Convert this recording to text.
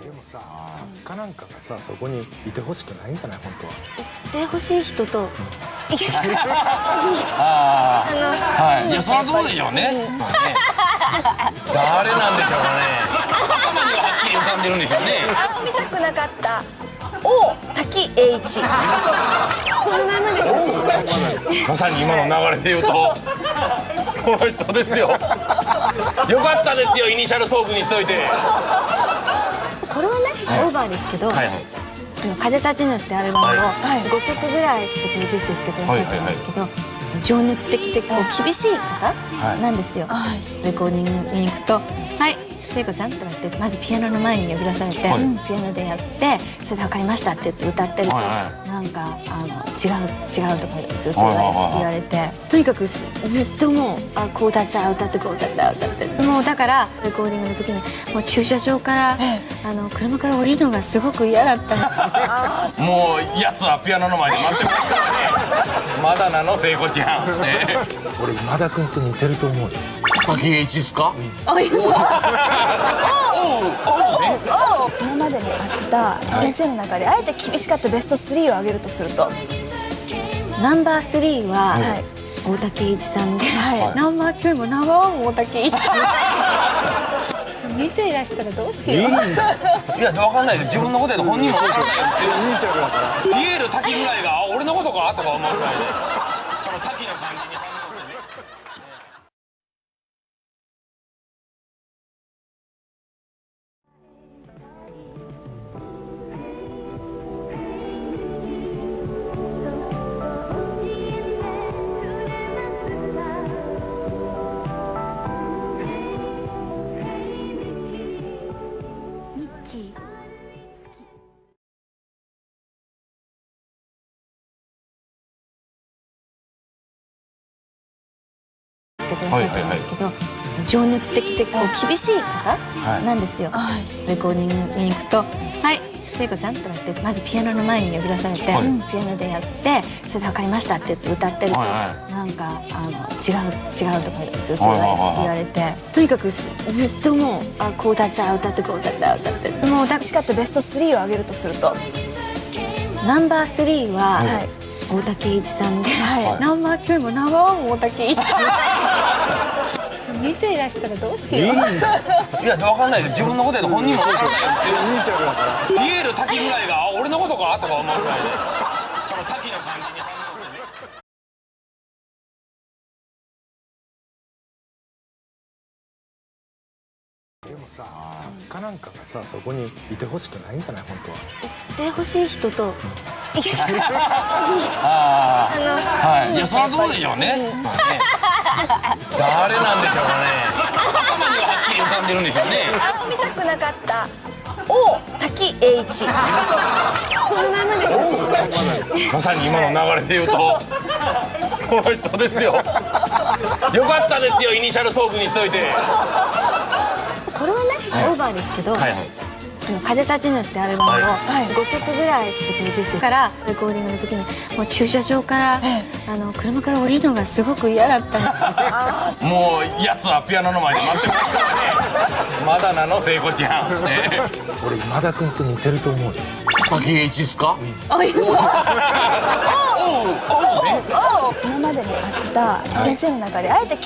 でもさ、作家なんかがさ、そこにいてほしくないんじゃない本当は。いてほしい人と、はい、いや、そりゃどうでしょうね。誰なんでしょうかね。頭にははっきり浮かんでるんでしょうね。見たくなかった王滝栄一。そんな名前ですよ。まさに今の流れで言うとこの人ですよ。よかったですよ、イニシャルトークにしといて。これはね、オーバーですけど、はいはい、風立ちぬってアルバムを5曲ぐらいプロデュースしてくださったんですけど、情熱的でこう厳しい方なんですよ。レコーディングに行くと「はい聖子ちゃん」とか言ってまずピアノの前に呼び出されて、ピアノでやってそれで「分かりました」って言って歌ってると、なんか違うとかずっと言われて、とにかくずっともうこう歌って歌ってこう歌ってもうだからレコーディングの時にもう駐車場から車から降りるのがすごく嫌だったんですよ。もうやつはピアノの前で待ってましたからね。まだなの聖子ちゃん。俺今田君と似てると思うよ。滝栄一ですか？今までにあった先生の中であえて厳しかったベスト3を挙げるとすると、ナンバー3は大竹栄一さんで、ナンバー2もナンバー1も大竹栄一さん。見ていらしたらどうしよう。いや、わかんないです。自分のことやと本人もわからないですよ。イニシャルだから。ピエール滝ぐらいが俺のことかとか思うぐらいで、その滝の感じに反応するね。してくださったんですけど、情熱的でこう厳しい方なんですよ。レコーディングに行くと「はい聖子ちゃん」とか言ってまずピアノの前に呼び出されて、ピアノでやってそれで「分かりました」って言って歌ってると、なんか違うとかずっと言われて、とにかくずっともうこう歌って歌ってこう歌ってもう厳しかったベスト3を挙げるとすると、ナンバー3は大竹栄一さんで、ナンバー2もナンバー1も大竹栄一さん。見ていらしたらどうしよう。いや、わかんないです。自分のことやと本人もわからないですよ。イニシャルだから。ピエール滝ぐらいが俺のことかとか思うぐらいで、その滝の感じに反応するね。でもさ、作家なんかがさ、そこにいてほしくないんじゃない本当は。いてほしい人と、はい、いや、そりゃどうでしょうね。誰なんでしょうかね。頭にははっきり浮かんでるんでしょうね。見たくなかった王滝栄一。そんな名前ですよ。まさに今の流れで言うとこの人ですよ。よかったですよ、イニシャルトークにしといて。これはね、オーバーですけど、風立ちぬってアルバムを5曲ぐらいプロデュースからレコーディングの時にもう駐車場から車から降りるのがすごく嫌だったんですよ。もうやつはピアノの前で待ってましたからね。まだなの聖子ちゃん。俺今田君と似てると思うよ。滝栄一ですか？今までにあった先生の中であえて厳